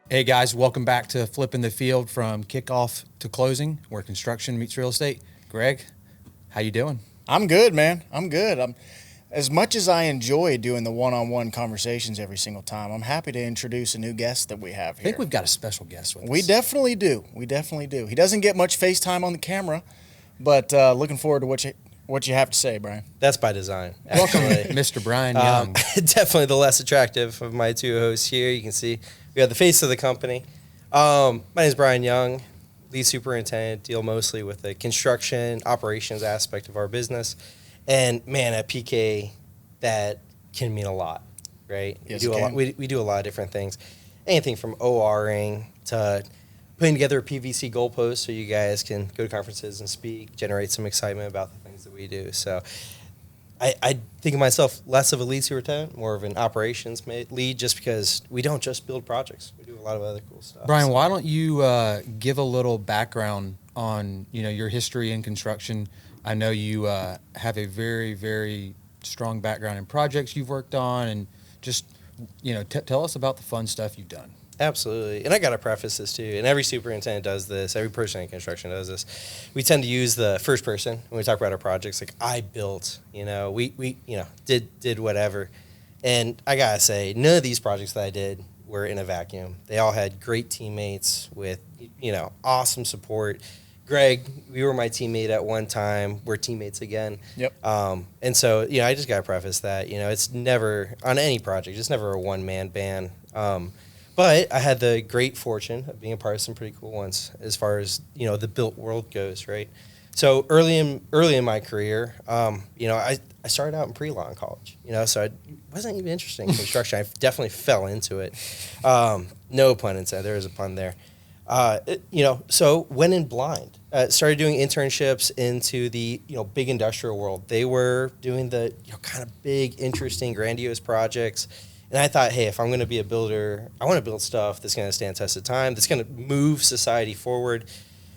Hey guys, welcome back to Flipping the Field from kickoff to closing, where construction meets real estate. Greg, how you doing? I'm good, man. I'm good. As much as I enjoy doing the one-on-one conversations every single time, I'm happy to introduce a new guest that we have I here. think we've got a special guest with us. We definitely do. We definitely do. He doesn't get much FaceTime on the camera, but looking forward to what you have to say, Brian. That's by design. Welcome, Actually. Mr. Brian Young. Definitely the less attractive of my two hosts here. You can see we have the face of the company. My name is Brian Young, lead superintendent, deal mostly with the construction operations aspect of our business. And man, at PK, that can mean a lot, right? Yes, we do a lot of different things. Anything from ORing to putting together a PVC goalpost so you guys can go to conferences and speak, generate some excitement about the things that we do. So I think of myself less of a lead superintendent, more of an operations lead, just because we don't just build projects. We do a lot of other cool stuff. Brian, why don't you give a little background on your history in construction? I know you have a very, very strong background in projects you've worked on, and just tell us about the fun stuff you've done. Absolutely. And I got to preface this too. And every superintendent does this. Every person in construction does this. We tend to use the first person when we talk about our projects. Like, I built, we did whatever. And I got to say, none of these projects that I did were in a vacuum. They all had great teammates with, awesome support. Greg, we were my teammate at one time. We're teammates again. Yep. And so, I just got to preface that, it's never, on any project, it's never a one-man band. But I had the great fortune of being a part of some pretty cool ones as far as, the built world goes, right? So early in my career, I started out in pre-law in college, so I wasn't even interested in construction. I definitely fell into it. No pun intended. There is a pun there. So went in blind. Started doing internships into the, big industrial world. They were doing the, kind of big, interesting, grandiose projects. And I thought, hey, if I'm going to be a builder, I want to build stuff that's going to stand test of time, that's going to move society forward.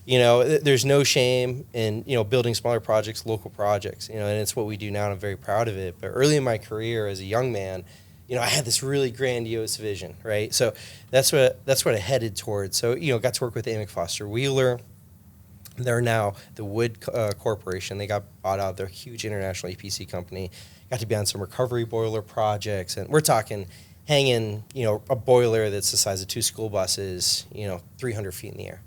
There's no shame in, building smaller projects, local projects, and it's what we do now, and I'm very proud of it. But early in my career as a young man, I had this really grandiose vision, right? So that's what I headed towards. So, got to work with Amick Foster Wheeler. They're now the Wood Corporation. They got bought out. They're a huge international EPC company. Got to be on some recovery boiler projects, and we're talking hanging, a boiler that's the size of 2 school buses, 300 feet in the air.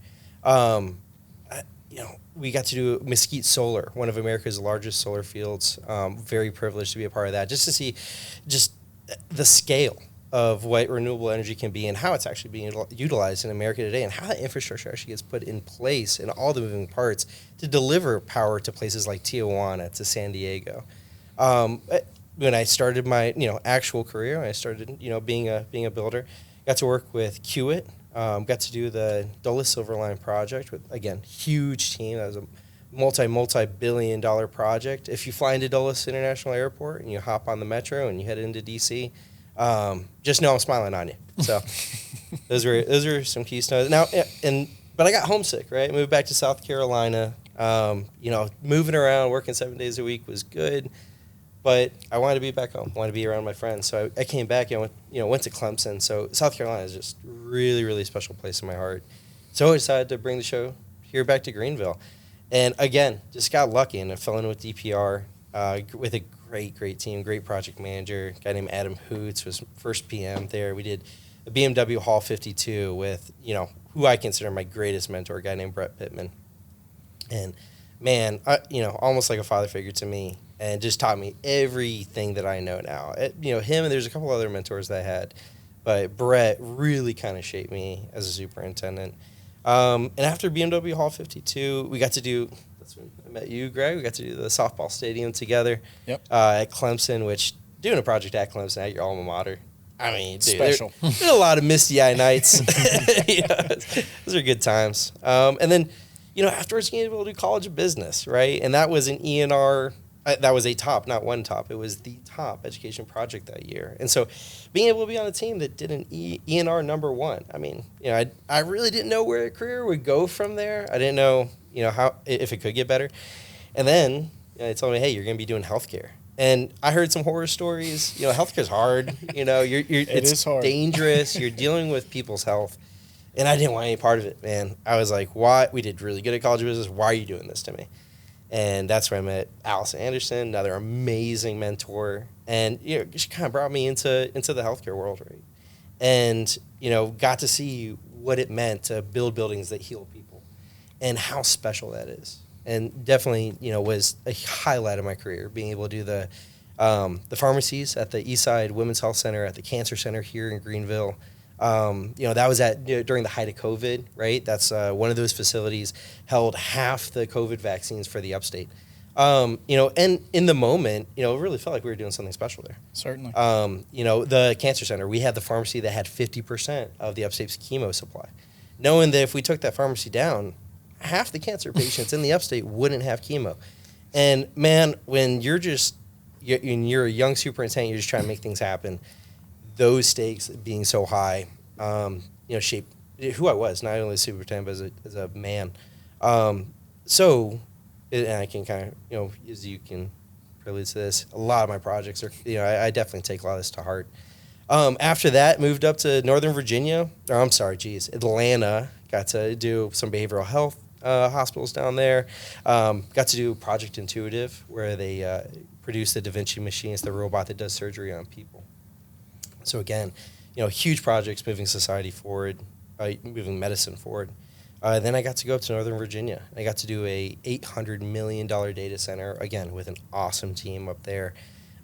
We got to do Mesquite Solar, one of America's largest solar fields. Very privileged to be a part of that, just to see just the scale of what renewable energy can be and how it's actually being utilized in America today, and how that infrastructure actually gets put in place and all the moving parts to deliver power to places like Tijuana, to San Diego. When I started my, actual career, I started, being a builder, got to work with Kiewit, got to do the Dulles Silver Line project with, again, huge team. That was a multi-billion-dollar project. If you fly into Dulles International Airport and you hop on the metro and you head into D.C., just know I'm smiling on you. So those are some keystones. Now, but I got homesick, right? Moved back to South Carolina. Moving around, working 7 days a week was good. But I wanted to be back home. I wanted to be around my friends. So I came back and went to Clemson. So South Carolina is just really, really special place in my heart. So I decided to bring the show here back to Greenville. And again, just got lucky and I fell in with DPR with a great team, great project manager. A guy named Adam Hoots was first PM there. We did a BMW Hall 52 with, who I consider my greatest mentor, a guy named Brett Pittman. And man, almost like a father figure to me, and just taught me everything that I know now. Him, and there's a couple other mentors that I had, but Brett really kind of shaped me as a superintendent. And after BMW Hall 52, we got to do, that's when I met you, Greg, we got to do the softball stadium together. Yep. At Clemson, which doing a project at Clemson, at your alma mater, I mean, dude, special. There's a lot of misty-eye nights. Those are good times. And then, afterwards, you able to do College of Business, right? And that was an E&R. That was a top, not one top. It was the top education project that year. And so being able to be on a team that did an E&R number 1, I mean, I really didn't know where a career would go from there. I didn't know, how, if it could get better. And then they told me, hey, you're going to be doing healthcare. And I heard some horror stories. Healthcare's hard. It's is hard. dangerous. You're dealing with people's health. And I didn't want any part of it, man. I was like, why? We did really good at College of Business. Why are you doing this to me? And that's where I met Allison Anderson, another amazing mentor. And, she kind of brought me into the healthcare world, right? And, got to see what it meant to build buildings that heal people and how special that is. And definitely, was a highlight of my career, being able to do the pharmacies at the Eastside Women's Health Center, at the Cancer Center here in Greenville. That was during the height of COVID, right? That's one of those facilities held half the COVID vaccines for the upstate. And in the moment, it really felt like we were doing something special there. Certainly. The Cancer Center, we had the pharmacy that had 50% of the upstate's chemo supply. Knowing that if we took that pharmacy down, half the cancer patients in the upstate wouldn't have chemo. And man, when you're a young superintendent, you're just trying to make things happen. Those stakes being so high, shaped who I was, not only as superintendent, but as a man. And I can kind of, as you can relate to this, a lot of my projects are, I definitely take a lot of this to heart. After that, moved up to Northern Virginia, Atlanta. Got to do some behavioral health hospitals down there. Got to do Project Intuitive, where they produce the Da Vinci machine. It's the robot that does surgery on people. So again, huge projects moving society forward, moving medicine forward. Then I got to go up to Northern Virginia. I got to do a $800 million data center, again, with an awesome team up there.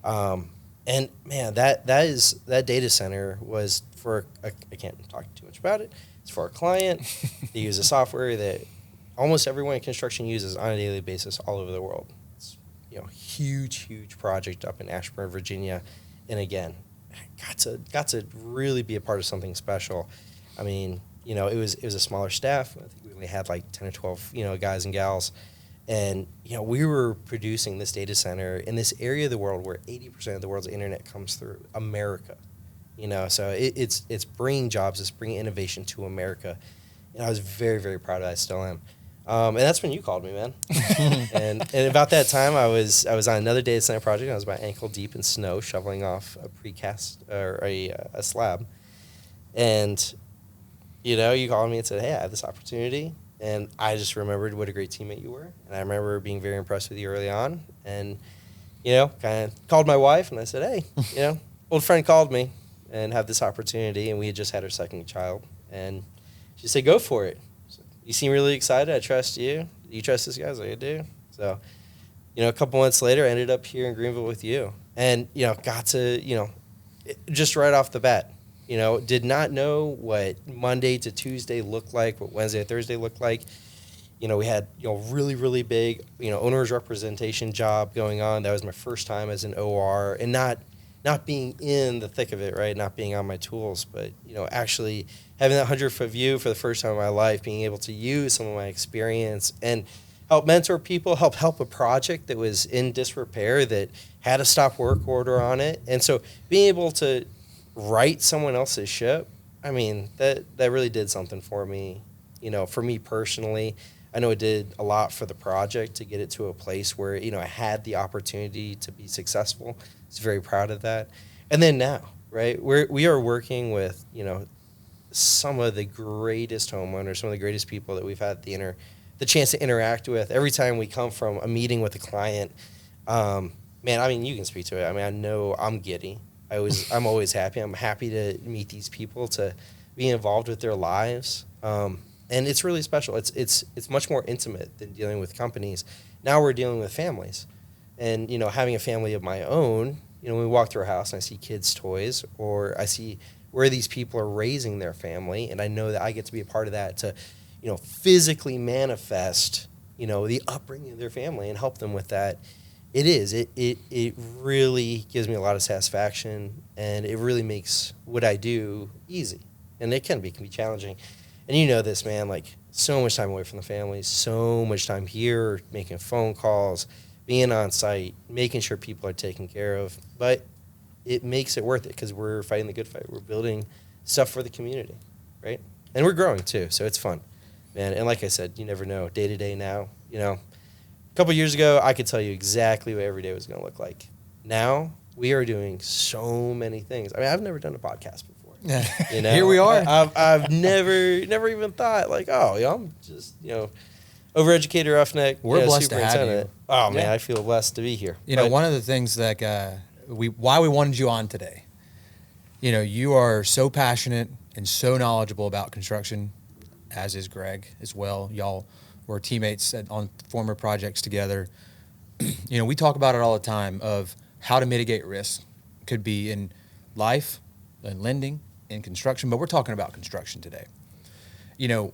And man, that data center was for, I can't talk too much about it. It's for a client. They use a software that almost everyone in construction uses on a daily basis all over the world. It's, huge project up in Ashburn, Virginia. And again, got to really be a part of something special. I mean, it was a smaller staff. I think we only had like 10 or 12, guys and gals. And, we were producing this data center in this area of the world where 80% of the world's internet comes through America. So it's bringing jobs, it's bringing innovation to America. And I was very, very proud of that. I still am. And that's when you called me, man. and about that time, I was on another data center project. I was about ankle deep in snow, shoveling off a precast or a slab. And, you called me and said, hey, I have this opportunity. And I just remembered what a great teammate you were. And I remember being very impressed with you early on. And, kind of called my wife and I said, hey, old friend called me and have this opportunity. And we had just had our second child. And she said, go for it. So, you seem really excited. I trust you. You trust this guy? I was like, I do. So, a couple months later, I ended up here in Greenville with you. And, got to, just right off the bat, did not know what Monday to Tuesday looked like, what Wednesday to Thursday looked like. We had, really, really big, owner's representation job going on. That was my first time as an OR, and not being in the thick of it, right? Not being on my tools, but, actually having that 100-foot view for the first time in my life, being able to use some of my experience and help mentor people, help a project that was in disrepair that had a stop work order on it. And so being able to right someone else's ship, I mean, that really did something for me, for me personally. I know it did a lot for the project to get it to a place where, I had the opportunity to be successful. I was very proud of that. And then now, right, we are working with, some of the greatest homeowners, some of the greatest people that we've had the chance to interact with. Every time we come from a meeting with a client, man, I mean, you can speak to it. I mean, I know I'm giddy. I'm always happy. I'm happy to meet these people, to be involved with their lives. And it's really special. It's much more intimate than dealing with companies. Now we're dealing with families. And, having a family of my own, when we walk through a house and I see kids' toys, or I see where these people are raising their family, and I know that I get to be a part of that to, physically manifest, the upbringing of their family and help them with that. It really gives me a lot of satisfaction, and it really makes what I do easy. And it can be challenging. And this, man, like, so much time away from the family, so much time here, making phone calls, being on site, making sure people are taken care of. But it makes it worth it because we're fighting the good fight. We're building stuff for the community, right? And we're growing too, so it's fun, man. And like I said, you never know. Day to day now, a couple years ago, I could tell you exactly what every day was going to look like. Now, we are doing so many things. I mean, I've never done a podcast before. You know, Here we are. I've never even thought like, oh, I'm just overeducated roughneck. We're blessed to have you. superintendent. Oh man, Yeah. I feel blessed to be here. One of the things that why we wanted you on today, you are so passionate and so knowledgeable about construction, as is Greg as well. Y'all were teammates on former projects together. We talk about it all the time of how to mitigate risk. Could be in life, in lending, in construction, but we're talking about construction today.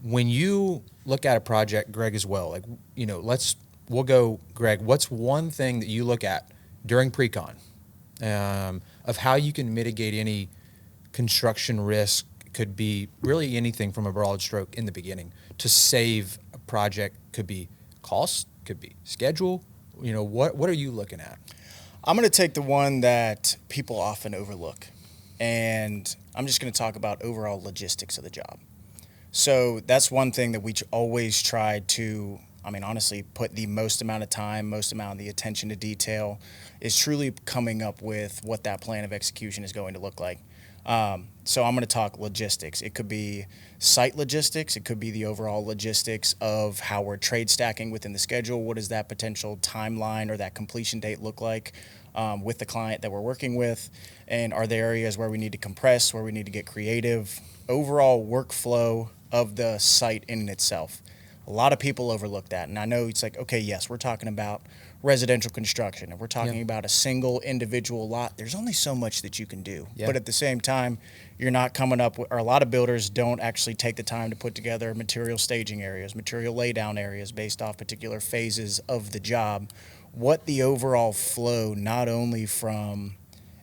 When you look at a project, Greg as well, we'll go, Greg, what's one thing that you look at during pre-con of how you can mitigate any construction risk? Could be really anything from a broad stroke in the beginning to save a project. Could be cost, could be schedule. What are you looking at? I'm going to take the one that people often overlook, and I'm just going to talk about overall logistics of the job. So that's one thing that we always try to, honestly, put the most amount of time, most amount of the attention to detail, is truly coming up with what that plan of execution is going to look like. So I'm going to talk logistics. It could be site logistics. It could be the overall logistics of how we're trade stacking within the schedule. What does that potential timeline or that completion date look like with the client that we're working with? And are there areas where we need to compress, where we need to get creative? Overall workflow of the site in itself. A lot of people overlook that. And I know it's like, okay, yes, we're talking about residential construction. If we're talking about a single individual lot, there's only so much that you can do. Yeah. But at the same time, you're not coming up with, or a lot of builders don't actually take the time to put together material staging areas, material laydown areas based off particular phases of the job. What the overall flow, not only from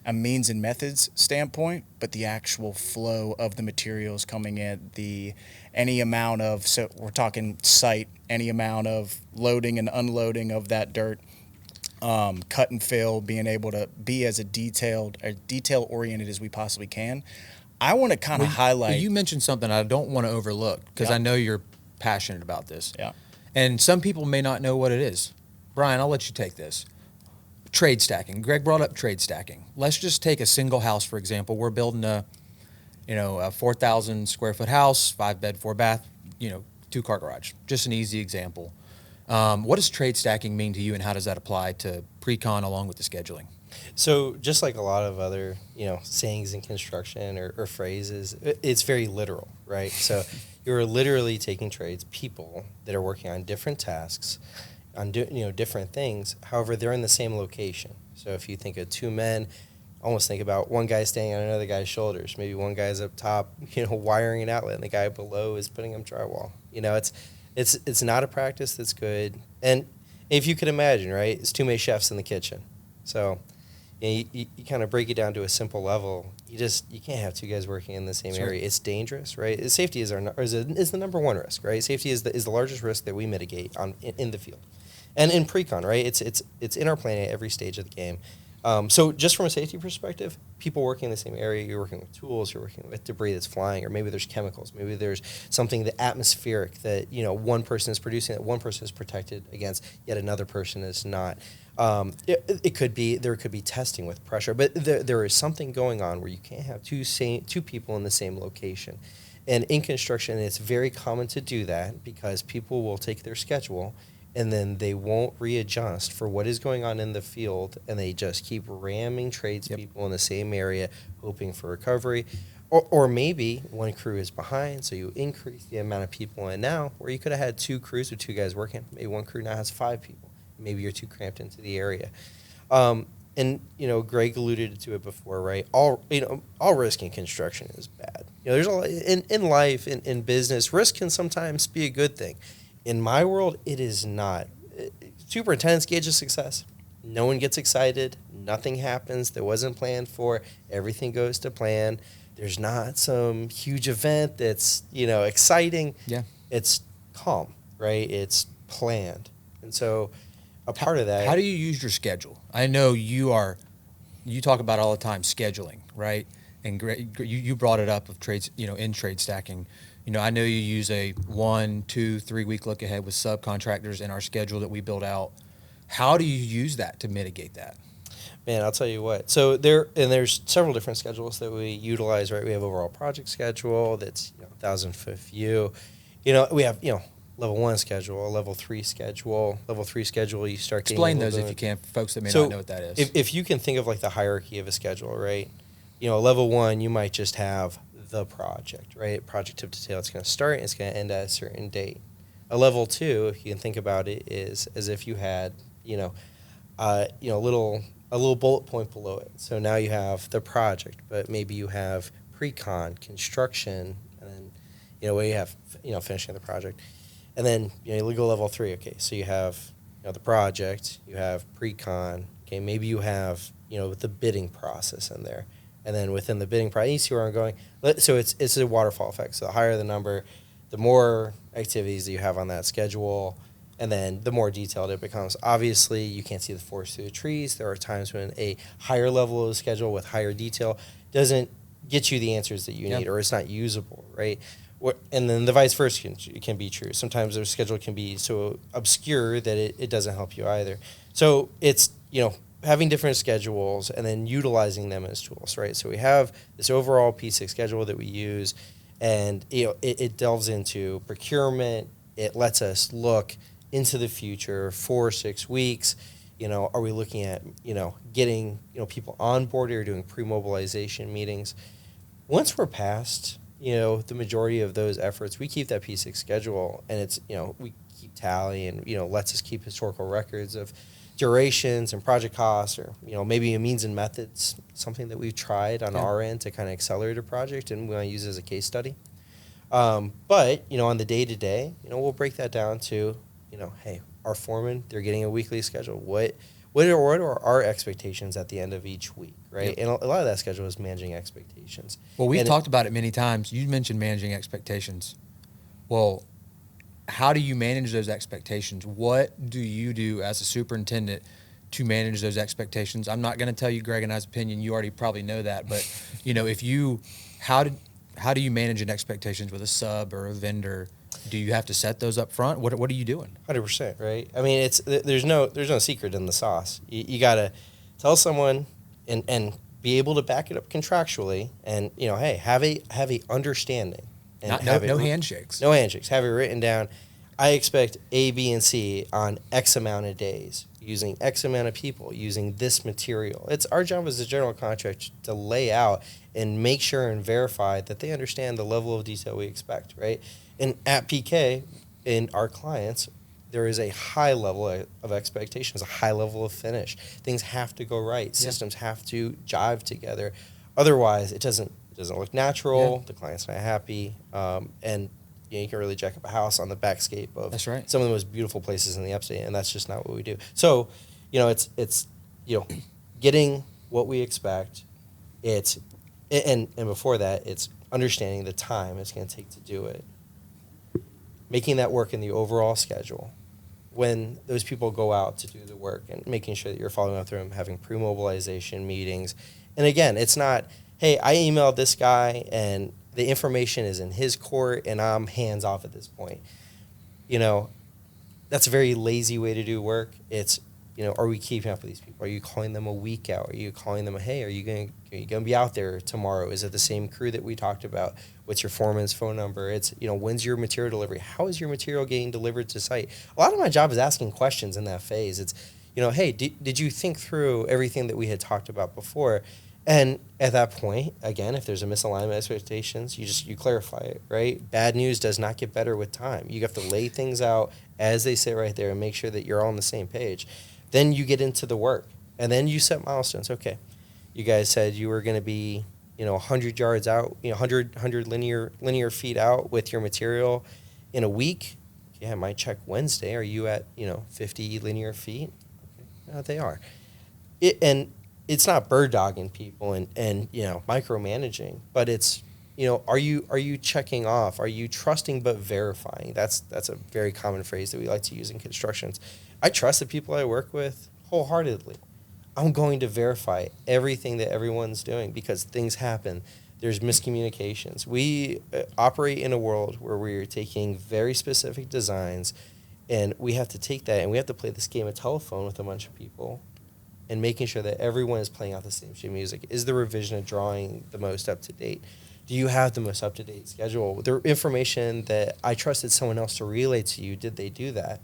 a means and methods standpoint, but the actual flow of the materials coming in, any amount of, so we're talking site, any amount of loading and unloading of that dirt, cut and fill, being able to be as detail oriented as we possibly can. I want to kind of highlight. You mentioned something I don't want to overlook because I know you're passionate about this. Yeah. And some people may not know what it is. Brian, I'll let you take this. Trade stacking. Greg brought up trade stacking. Let's just take a single house, for example. We're building a 4,000 square foot house, 5-bed, 4-bath, 2-car garage. Just an easy example. What does trade stacking mean to you, and how does that apply to pre-con along with the scheduling? So just like a lot of other, sayings in construction or phrases, it's very literal, right? So you're literally taking trades, people that are working on different tasks, on different things. However, they're in the same location. So if you think of two men, almost think about one guy standing on another guy's shoulders. Maybe one guy's up top, wiring an outlet, and the guy below is putting up drywall. It's not a practice that's good. And if you could imagine, right, it's two chefs in the kitchen. So you kind of break it down to a simple level. You can't have two guys working in the same area. It's dangerous, right? Safety is the number one risk, right? Safety is the largest risk that we mitigate in the field, and in pre-con, right? It's in our plan at every stage of the game. So just from a safety perspective, people working in the same area, you're working with tools, you're working with debris that's flying, or maybe there's chemicals, maybe there's something that atmospheric that one person is producing that one person is protected against, yet another person is not. It could be there could be testing with pressure, but there is something going on where you can't have two people in the same location. And in construction, it's very common to do that because people will take their schedule and then they won't readjust for what is going on in the field, and they just keep ramming tradespeople in the same area, hoping for recovery. Or maybe one crew is behind, so you increase the amount of people in now, where you could have had two crews with two guys working. Maybe one crew now has 5 people. Maybe you're too cramped into the area. And Greg alluded to it before, right? All risk in construction is bad. There's a lot in life, in business, risk can sometimes be a good thing. In my world, it is not. Superintendent's gauge of success. No one gets excited. Nothing happens that wasn't planned for. Everything goes to plan. There's not some huge event that's, exciting. Yeah. It's calm, right? It's planned. And so a part of that. How do you use your schedule? I know you talk about all the time scheduling, right? And you brought it up of trades, in trade stacking. I know you use a 1, 2, 3 week look ahead with subcontractors in our schedule that we build out. How do you use that to mitigate that? Man, I'll tell you what. So there's several different schedules that we utilize, right? We have overall project schedule that's 1,000-foot view. We have level 1 schedule, a level 3 schedule. Level 3 schedule, you start getting Explain a little those bit if you can, for folks that may So not know what that is. if you can think of like the hierarchy of a schedule, right? Level 1, you might just have the project, right? Project of detail. It's going to start and it's going to end at a certain date. A level 2, if you can think about it, is as if you had, a little bullet point below it. So now you have the project, but maybe you have pre-con, construction, and then, where you have, finishing the project. And then, you go level 3. Okay, so you have, the project, you have pre-con. Okay, maybe you have, the bidding process in there. And then within the bidding process, you see where I'm going. So it's a waterfall effect. So the higher the number, the more activities that you have on that schedule, and then the more detailed it becomes. Obviously, you can't see the forest through the trees. There are times when a higher level of the schedule with higher detail doesn't get you the answers that you need, or it's not usable, right? And then the vice versa can be true. Sometimes their schedule can be so obscure that it doesn't help you either. So it's, having different schedules and then utilizing them as tools, right? So we have this overall P6 schedule that we use, and it delves into procurement. It lets us look into the future, 4 or 6 weeks. Are we looking at, getting, people on board or doing pre-mobilization meetings? Once we're past, the majority of those efforts, we keep that P6 schedule, and it's, we keep tally and, lets us keep historical records of durations and project costs, or, maybe a means and methods, something that we've tried on our end to kind of accelerate a project and we want to use it as a case study. But, on the day-to-day, we'll break that down to, hey, our foreman, they're getting a weekly schedule. What are our expectations at the end of each week, right? And a lot of that schedule is managing expectations. Well, we've talked about it many times. You mentioned managing expectations. Well, how do you manage those expectations? What do you do as a superintendent to manage those expectations? I'm not going to tell you Greg and I's opinion. You already probably know that. But, how do you manage an expectations with a sub or a vendor? Do you have to set those up front? What are you doing? 100%, right? I mean, there's no secret in the sauce. You got to tell someone and be able to back it up contractually, and hey, have a understanding. And no handshakes. No handshakes. Have it written down. I expect A, B, and C on X amount of days, using X amount of people, using this material. It's our job as a general contractor to lay out and make sure and verify that they understand the level of detail we expect, right? And at PK, in our clients, there is a high level of expectations, a high level of finish. Things have to go right. Systems have to jive together. Otherwise, it doesn't look natural. The client's not happy, and you can really jack up a house on the backscape of some of the most beautiful places in the upstate, and that's just not what we do. So, it's getting what we expect. And before that, it's understanding the time it's going to take to do it. Making that work in the overall schedule. When those people go out to do the work, and making sure that you're following up through them, having pre-mobilization meetings. And again, it's not, hey, I emailed this guy and the information is in his court and I'm hands off at this point. That's a very lazy way to do work. It's, are we keeping up with these people? Are you calling them a week out? Are you calling them hey, are you going to be out there tomorrow? Is it the same crew that we talked about? What's your foreman's phone number? It's, when's your material delivery? How is your material getting delivered to site? A lot of my job is asking questions in that phase. It's, hey, did you think through everything that we had talked about before? And at that point, again, if there's a misalignment of expectations, you clarify it, right? Bad news does not get better with time. You have to lay things out as they sit right there and make sure that you're all on the same page. Then you get into the work, and then you set milestones. Okay, you guys said you were going to be, 100 yards out, 100 linear feet out with your material in a week. Yeah, I might check Wednesday. Are you at, 50 linear feet? Okay. They are. And it's not bird dogging people and micromanaging, but it's, are you checking off? Are you trusting but verifying? That's a very common phrase that we like to use in constructions. I trust the people I work with wholeheartedly. I'm going to verify everything that everyone's doing because things happen. There's miscommunications. We operate in a world where we're taking very specific designs, and we have to take that and we have to play this game of telephone with a bunch of people and making sure that everyone is playing out the same sheet of music. Is the revision of drawing the most up to date? Do you have the most up to date schedule? The information that I trusted someone else to relay to you, did they do that?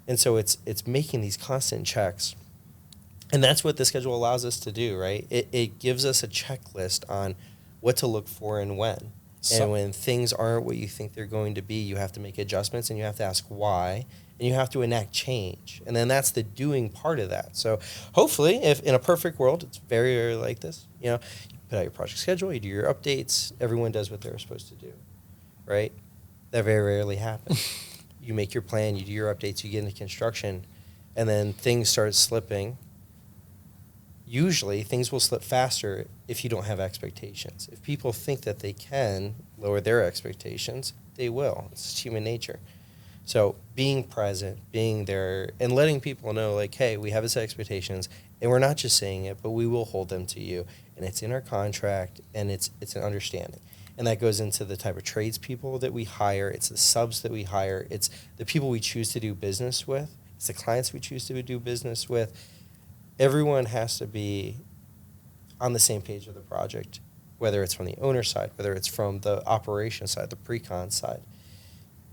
And so it's making these constant checks. And that's what the schedule allows us to do, right? It gives us a checklist on what to look for and when. And when things aren't what you think they're going to be, you have to make adjustments and you have to ask why, and you have to enact change. And then that's the doing part of that. So hopefully, if in a perfect world, it's very, very like this, you put out your project schedule, you do your updates, everyone does what they're supposed to do, right? That very rarely happens. You make your plan, you do your updates, you get into construction, and then things start slipping. Usually, things will slip faster if you don't have expectations. If people think that they can lower their expectations, they will. It's human nature. So being present, being there, and letting people know, like, hey, we have this expectations, and we're not just saying it, but we will hold them to you. And it's in our contract, and it's an understanding. And that goes into the type of tradespeople that we hire. It's the subs that we hire. It's the people we choose to do business with. It's the clients we choose to do business with. Everyone has to be on the same page of the project, whether it's from the owner side, whether it's from the operation side, the pre-con side.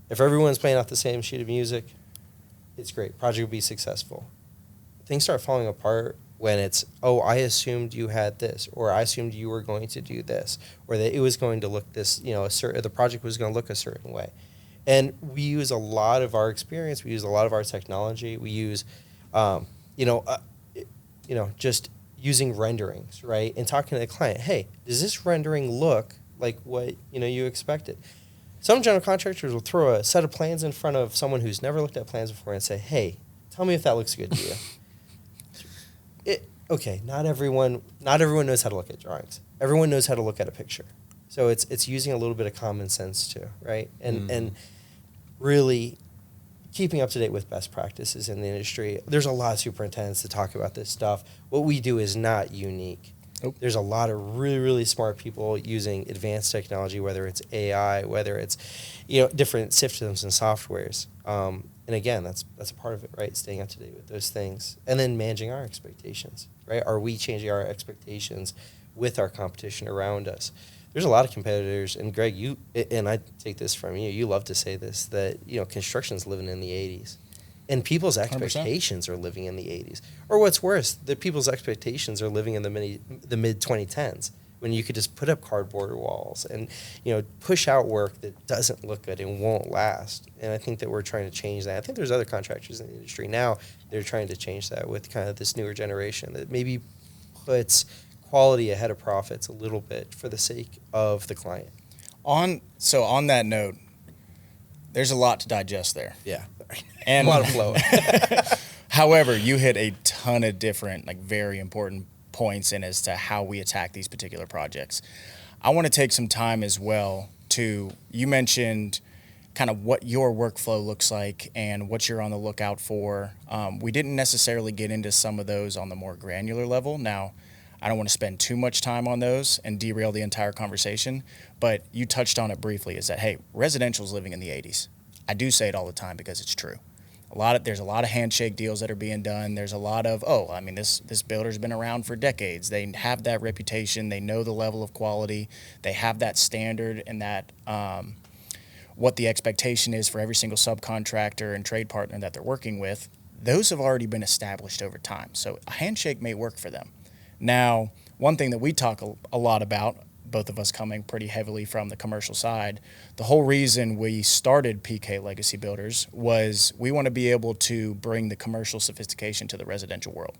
If everyone's playing off the same sheet of music, it's great. Project will be successful. Things start falling apart when it's, oh, I assumed you had this, or I assumed you were going to do this, or that it was going to look this, the project was going to look a certain way. And we use a lot of our experience. We use a lot of our technology. We use, just using renderings, right? And talking to the client, hey, does this rendering look like what, you expected? Some general contractors will throw a set of plans in front of someone who's never looked at plans before and say, hey, tell me if that looks good to you. Okay, not everyone knows how to look at drawings. Everyone knows how to look at a picture. So it's using a little bit of common sense too, right? And really keeping up to date with best practices in the industry. There's a lot of superintendents that talk about this stuff. What we do is not unique. Nope. There's a lot of really, really smart people using advanced technology, whether it's AI, whether it's different systems and softwares. And again, that's a part of it, right? Staying up to date with those things. And then managing our expectations, right? Are we changing our expectations with our competition around us? There's a lot of competitors, and Greg, and I take this from you, you love to say this, that construction's living in the 80s. And people's expectations 100%. Are living in the 80s. Or what's worse, the people's expectations are living in the mid-2010s, when you could just put up cardboard walls and push out work that doesn't look good and won't last. And I think that we're trying to change that. I think there's other contractors in the industry now that are trying to change that with kind of this newer generation that maybe puts quality ahead of profits a little bit for the sake of the client. On that note, there's a lot to digest there. Yeah. And a lot of flow. However, you hit a ton of different, very important points in as to how we attack these particular projects. I want to take some time as well you mentioned kind of what your workflow looks like and what you're on the lookout for. We didn't necessarily get into some of those on the more granular level. Now, I don't want to spend too much time on those and derail the entire conversation, but you touched on it briefly, is that, hey, residential's living in the 80s. I do say it all the time because it's true. There's a lot of handshake deals that are being done. There's a lot of, this builder's been around for decades. They have that reputation. They know the level of quality. They have that standard and that what the expectation is for every single subcontractor and trade partner that they're working with. Those have already been established over time. So a handshake may work for them. Now, one thing that we talk a lot about, both of us coming pretty heavily from the commercial side, the whole reason we started PK Legacy Builders was we want to be able to bring the commercial sophistication to the residential world.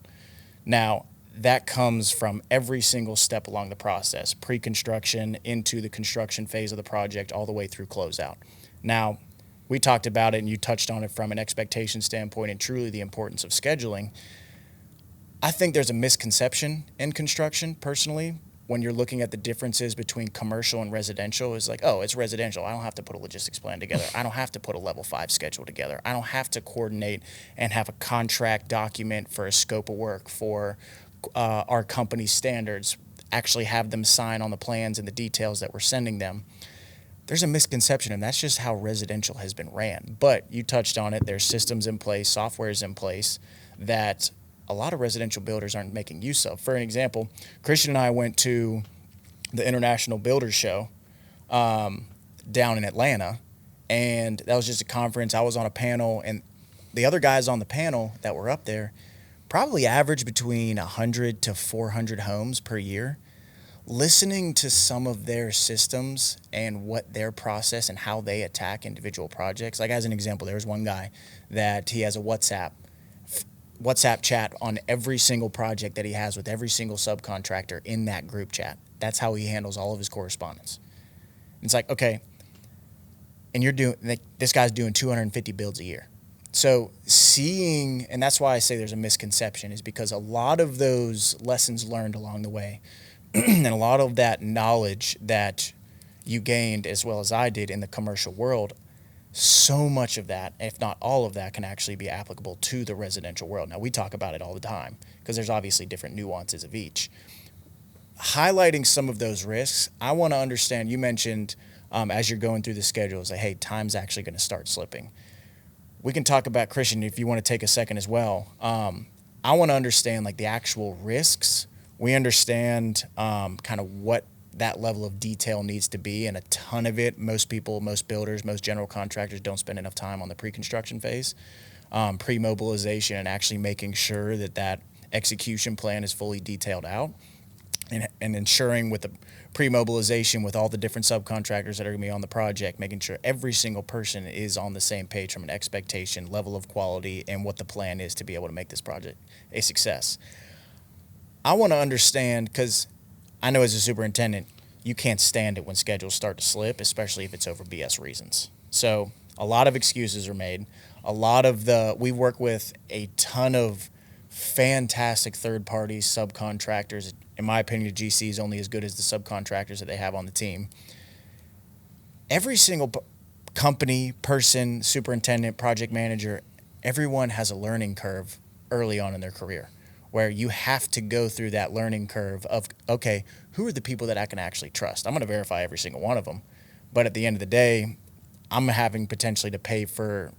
Now, that comes from every single step along the process, pre-construction into the construction phase of the project, all the way through closeout. Now, we talked about it and you touched on it from an expectation standpoint and truly the importance of scheduling. I think there's a misconception in construction, personally, when you're looking at the differences between commercial and residential. Is like, oh, it's residential. I don't have to put a logistics plan together. I don't have to put a level 5 schedule together. I don't have to coordinate and have a contract document for a scope of work for our company's standards, actually have them sign on the plans and the details that we're sending them. There's a misconception, and that's just how residential has been ran. But you touched on it. There's systems in place, softwares in place that a lot of residential builders aren't making use of. For an example, Christian and I went to the International Builders Show down in Atlanta, and that was just a conference. I was on a panel, and the other guys on the panel that were up there probably average between 100 to 400 homes per year. Listening to some of their systems and what their process and how they attack individual projects. Like as an example, there's one guy that he has a WhatsApp chat on every single project that he has with every single subcontractor in that group chat. That's how he handles all of his correspondence. It's like, okay, and this guy's doing 250 builds a year. So seeing, and that's why I say there's a misconception, is because a lot of those lessons learned along the way and a lot of that knowledge that you gained, as well as I did in the commercial world, so much of that, if not all of that, can actually be applicable to the residential world. Now, we talk about it all the time because there's obviously different nuances of each. Highlighting some of those risks, I want to understand, you mentioned as you're going through the schedule, it's like, hey, time's actually going to start slipping. We can talk about, Christian, if you want to take a second as well. I want to understand like the actual risks. We understand kind of what that level of detail needs to be, and a ton of it, most people, most builders, most general contractors don't spend enough time on the pre-construction phase, pre-mobilization, and actually making sure that that execution plan is fully detailed out, and ensuring with the pre-mobilization with all the different subcontractors that are going to be on the project, making sure every single person is on the same page from an expectation, level of quality, and what the plan is to be able to make this project a success. I want to understand, because I know as a superintendent, you can't stand it when schedules start to slip, especially if it's over BS reasons. So a lot of excuses are made. We work with a ton of fantastic third-party subcontractors. In my opinion, the GC is only as good as the subcontractors that they have on the team. Every single company, person, superintendent, project manager, everyone has a learning curve early on in their career, where you have to go through that learning curve of, okay, who are the people that I can actually trust? I'm going to verify every single one of them. But at the end of the day, I'm having potentially to pay for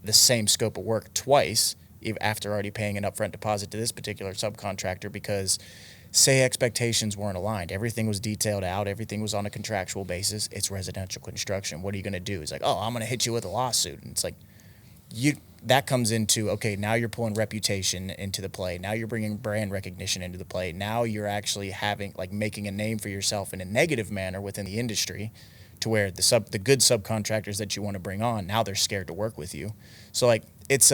the same scope of work twice after already paying an upfront deposit to this particular subcontractor, because say expectations weren't aligned. Everything was detailed out. Everything was on a contractual basis. It's residential construction. What are you going to do? It's like, oh, I'm going to hit you with a lawsuit. And it's like, that comes into, okay, now you're pulling reputation into the play. Now you're bringing brand recognition into the play. Now you're actually making a name for yourself in a negative manner within the industry, to where the good subcontractors that you want to bring on, now they're scared to work with you. So like it's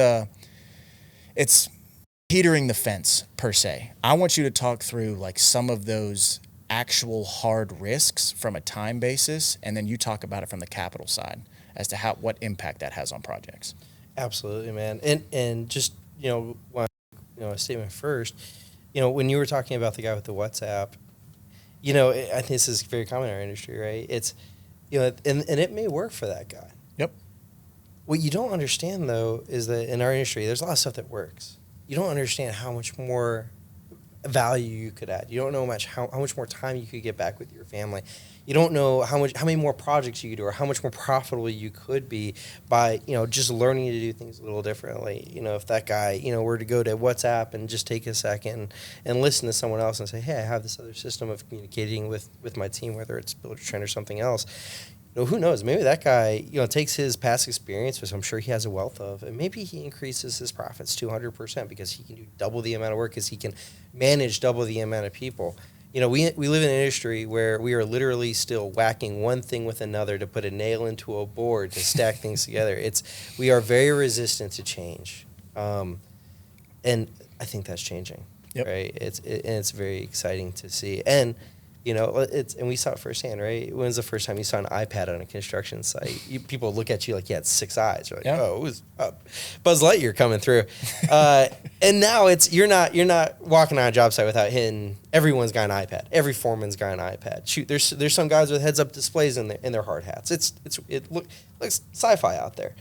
teetering the fence per se. I want you to talk through like some of those actual hard risks from a time basis, and then you talk about it from the capital side as to what impact that has on projects. Absolutely, man. And just, a statement first, when you were talking about the guy with the WhatsApp, I think this is very common in our industry, right? It's, and it may work for that guy. Yep. What you don't understand, though, is that in our industry, there's a lot of stuff that works. You don't understand how much more value you could add. You don't know how much more time you could get back with your family. You don't know how many more projects you could do, or how much more profitable you could be by, just learning to do things a little differently. If that guy, were to go to WhatsApp and just take a second and listen to someone else and say, hey, I have this other system of communicating with my team, whether it's Buildertrend or something else. Who knows? Maybe that guy, takes his past experience, which I'm sure he has a wealth of, and maybe he increases his profits 200% because he can do double the amount of work, because he can manage double the amount of people. We live in an industry where we are literally still whacking one thing with another to put a nail into a board to stack things together. We are very resistant to change, and I think that's changing. Yep. Right? It's very exciting to see, and and we saw it firsthand, right? When's the first time you saw an iPad on a construction site? People look at you like you had six eyes. You're like, oh, it was Buzz Lightyear coming through. And now you're not walking on a job site without hitting. Everyone's got an iPad. Every foreman's got an iPad. Shoot, there's some guys with heads-up displays in their hard hats. It looks sci-fi out there.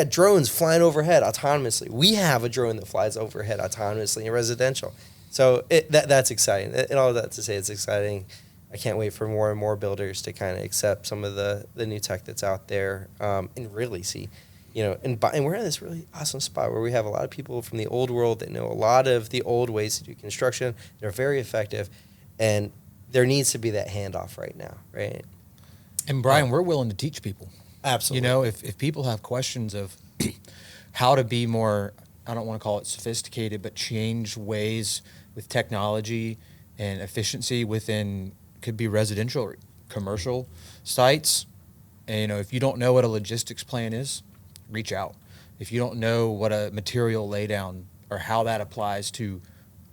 Drones flying overhead autonomously. We have a drone that flies overhead autonomously in residential. So that's exciting. And all of that to say, it's exciting. I can't wait for more and more builders to kind of accept some of the new tech that's out there, and really see, And we're in this really awesome spot where we have a lot of people from the old world that know a lot of the old ways to do construction. They're very effective, and there needs to be that handoff right now, right? And Brian, we're willing to teach people. Absolutely. If people have questions of how to be more, I don't want to call it sophisticated, but change ways with technology and efficiency within, could be residential or commercial sites. And, if you don't know what a logistics plan is, reach out. If you don't know what a material laydown or how that applies to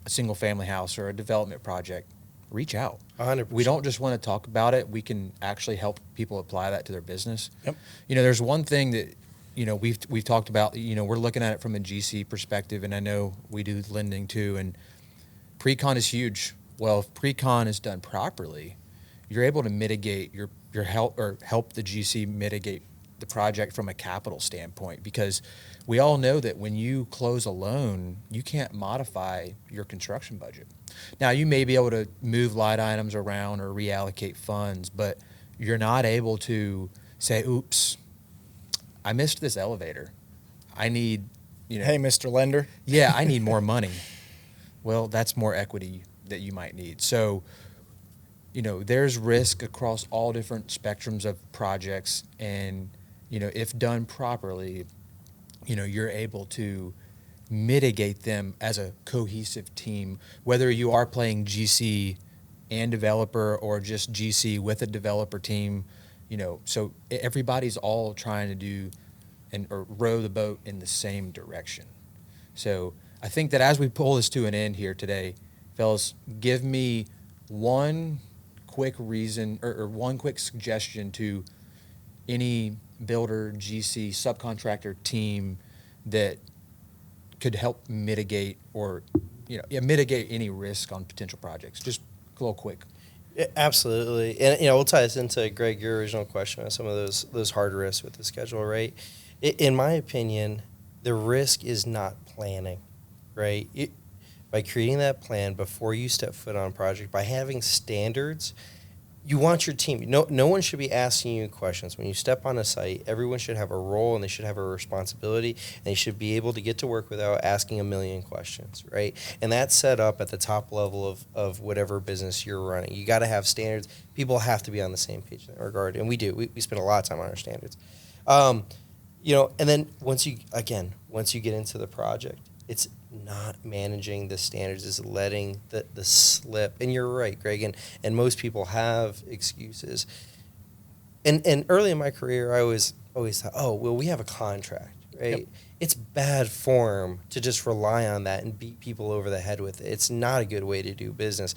a single family house or a development project, reach out. 100%. We don't just want to talk about it. We can actually help people apply that to their business. Yep. There's one thing that, we've talked about, we're looking at it from a GC perspective, and I know we do lending too, and pre-con is huge. Well, if pre-con is done properly, you're able to mitigate your help the GC mitigate the project from a capital standpoint, because we all know that when you close a loan, you can't modify your construction budget. Now, you may be able to move line items around or reallocate funds, but you're not able to say, oops, I missed this elevator. I need, Hey, Mr. Lender. yeah, I need more money. Well, that's more equity that you might need. So, there's risk across all different spectrums of projects, and, if done properly, you're able to mitigate them as a cohesive team, whether you are playing GC and developer or just GC with a developer team, so everybody's all trying to do or row the boat in the same direction. So I think that as we pull this to an end here today, fellas, give me one quick reason or one quick suggestion to any builder, GC, subcontractor team that could help mitigate or mitigate any risk on potential projects. Just a little quick. Yeah, absolutely. And we'll tie this into, Greg, your original question on some of those hard risks with the schedule, right? In my opinion, the risk is not planning, right? By creating that plan before you step foot on a project, by having standards, you want your team. No one should be asking you questions. When you step on a site, everyone should have a role and they should have a responsibility, and they should be able to get to work without asking a million questions, right? And that's set up at the top level of whatever business you're running. You got to have standards. People have to be on the same page in that regard, and we do. We spend a lot of time on our standards. And then once you get into the project, it's not managing the standards, is letting the slip. And you're right, Greg, and most people have excuses. And early in my career, I always thought, oh, well, we have a contract, right? Yep. It's bad form to just rely on that and beat people over the head with it. It's not a good way to do business.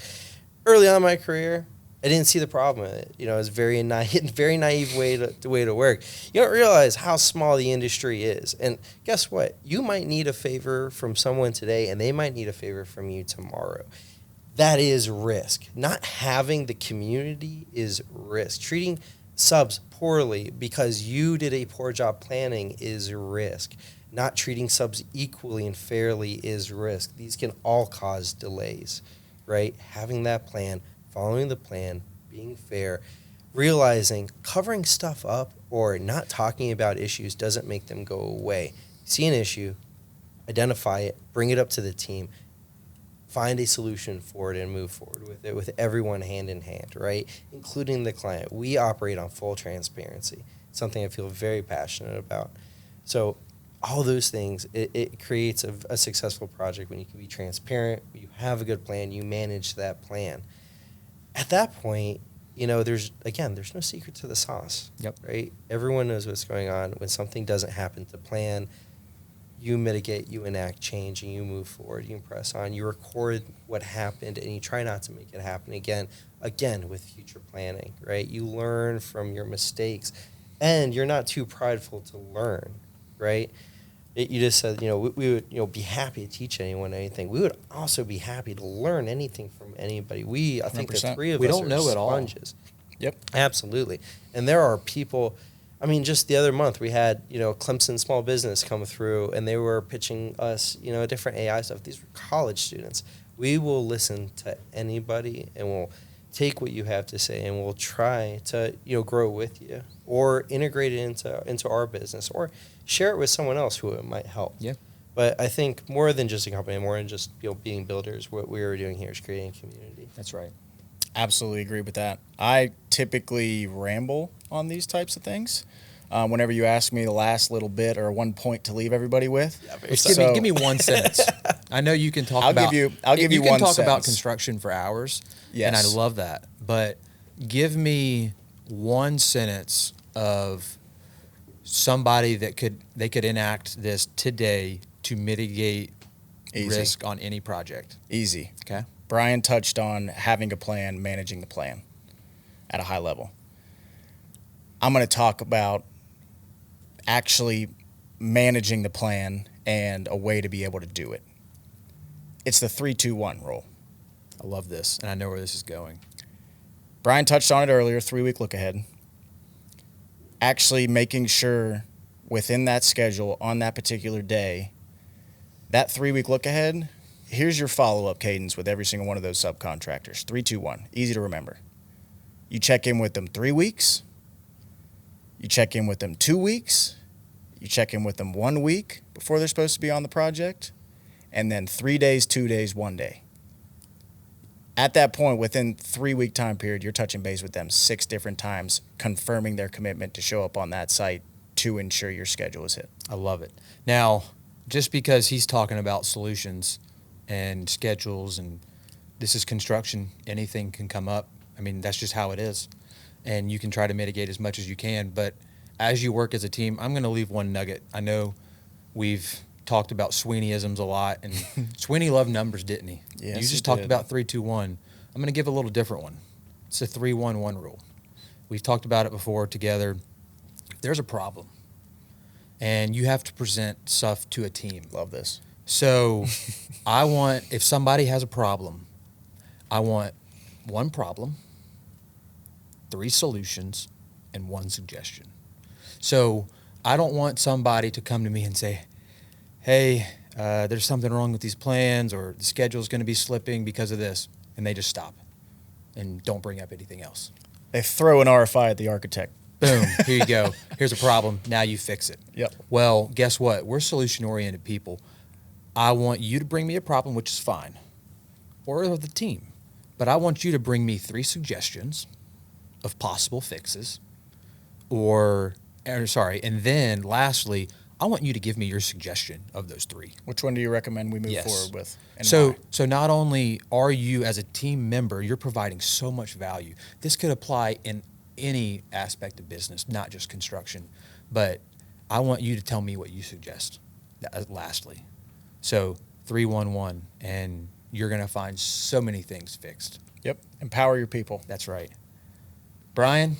Early on in my career, I didn't see the problem with it. It was a very naive way to work. You don't realize how small the industry is. And guess what? You might need a favor from someone today, and they might need a favor from you tomorrow. That is risk. Not having the community is risk. Treating subs poorly because you did a poor job planning is risk. Not treating subs equally and fairly is risk. These can all cause delays, right? Having that plan, following the plan, being fair, realizing covering stuff up or not talking about issues doesn't make them go away. See an issue, identify it, bring it up to the team, find a solution for it, and move forward with it with everyone hand in hand, right? Including the client. We operate on full transparency, something I feel very passionate about. So all those things, it creates a successful project when you can be transparent, you have a good plan, you manage that plan. At that point, there's no secret to the sauce. Yep. Right? Everyone knows what's going on. When something doesn't happen to plan, you mitigate, you enact change, and you move forward, you press on, you record what happened, and you try not to make it happen again with future planning, right? You learn from your mistakes, and you're not too prideful to learn, right? You just said, we would, be happy to teach anyone anything. We would also be happy to learn anything from anybody. I think the 100%. three of We us don't are know it all. sponges. Yep. Absolutely. And there are people, just the other month we had, Clemson Small Business come through, and they were pitching us, different AI stuff. These were college students. We will listen to anybody, and we'll take what you have to say, and we'll try to, grow with you. or integrate it into our business, or share it with someone else who it might help. Yeah. But I think more than just a company, more than just being builders, what we are doing here is creating a community. That's right. Absolutely agree with that. I typically ramble on these types of things. Whenever you ask me the last little bit or one point to leave everybody with, Give me one sentence. I know you can talk I'll about. give you can one talk about sentence. construction for hours, Yes. and I love that. But give me one sentence of somebody that could enact this today to mitigate Easy. risk on any project. Easy. Okay. Brian touched on having a plan, managing the plan at a high level. I'm going to talk about actually managing the plan and a way to be able to do it. It's the 3-2-1 rule. I love this, and I know where this is going. Brian touched on it earlier, 3-week look ahead. Actually making sure within that schedule on that particular day, that 3-week look ahead, here's your follow-up cadence with every single one of those subcontractors. 3-2-1, easy to remember. You check in with them 3 weeks. You check in with them 2 weeks. You check in with them 1 week before they're supposed to be on the project. And then 3 days, 2 days, 1 day. At that point, within 3-week time period, you're touching base with them 6 different times, confirming their commitment to show up on that site to ensure your schedule is hit. I love it. Now, just because he's talking about solutions and schedules, and this is construction, anything can come up. I mean, that's just how it is. And you can try to mitigate as much as you can. But as you work as a team, I'm going to leave one nugget. I know we've talked about Sweeneyisms a lot, and Sweeney loved numbers, didn't he? Yes, you he just talked did. about 3-2-1. I'm going to give a little different one. It's a 3-1-1 rule. We've talked about it before together. If there's a problem, and you have to present stuff to a team. Love this. So I want, if somebody has a problem, I want one problem, 3 solutions, and 1 suggestion. So I don't want somebody to come to me and say, hey, there's something wrong with these plans, or the schedule's going to be slipping because of this, and they just stop and don't bring up anything else. They throw an RFI at the architect. Boom, here you go. Here's a problem. Now you fix it. Yep. Well, guess what? We're solution-oriented people. I want you to bring me a problem, which is fine, or the team. But I want you to bring me 3 suggestions of possible fixes, and then lastly, I want you to give me your suggestion of those 3. Which one do you recommend we move Yes. forward with? And So, why? so not only are you as a team member, you're providing so much value. This could apply in any aspect of business, not just construction. But I want you to tell me what you suggest. Lastly, so 3-1-1, and you're going to find so many things fixed. Yep. Empower your people. That's right. Brian,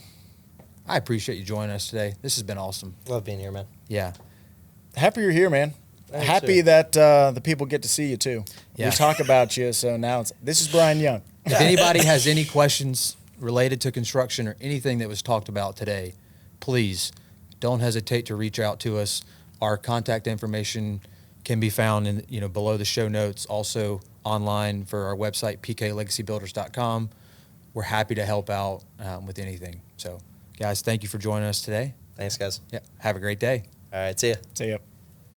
I appreciate you joining us today. This has been awesome. Love being here, man. Yeah. Happy you're here, man. Thanks, Happy too. that the people get to see you too. Yeah. We talk about you, so now this is Brian Young. If anybody has any questions related to construction or anything that was talked about today, please don't hesitate to reach out to us. Our contact information can be found in below the show notes, also online for our website, pklegacybuilders.com. We're happy to help out with anything. So, guys, thank you for joining us today. Thanks, guys. Yeah, have a great day. All right, see ya. See ya.